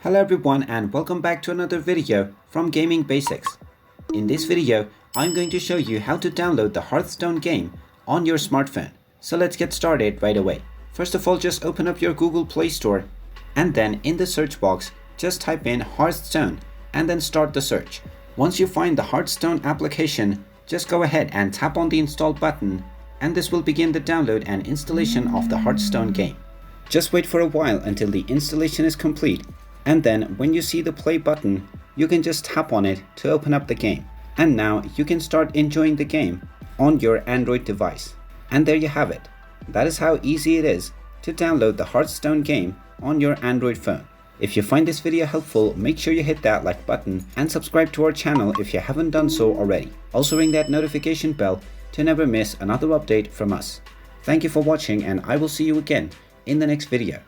Hello everyone and welcome back to another video from Gaming Basics. In this video, I'm going to show you how to download the Hearthstone game on your smartphone. So let's get started right away. First of all, just open up your Google Play Store and then in the search box, just type in Hearthstone and then start the search. Once you find the Hearthstone application, just go ahead and tap on the install button and this will begin the download and installation of the Hearthstone game. Just wait for a while until the installation is complete, and then when you see the play button, you can just tap on it to open up the game. And now you can start enjoying the game on your Android device. And there you have it. That is how easy it is to download the Hearthstone game on your Android phone. If you find this video helpful, make sure you hit that like button and subscribe to our channel if you haven't done so already. Also ring that notification bell to never miss another update from us. Thank you for watching and I will see you again in the next video.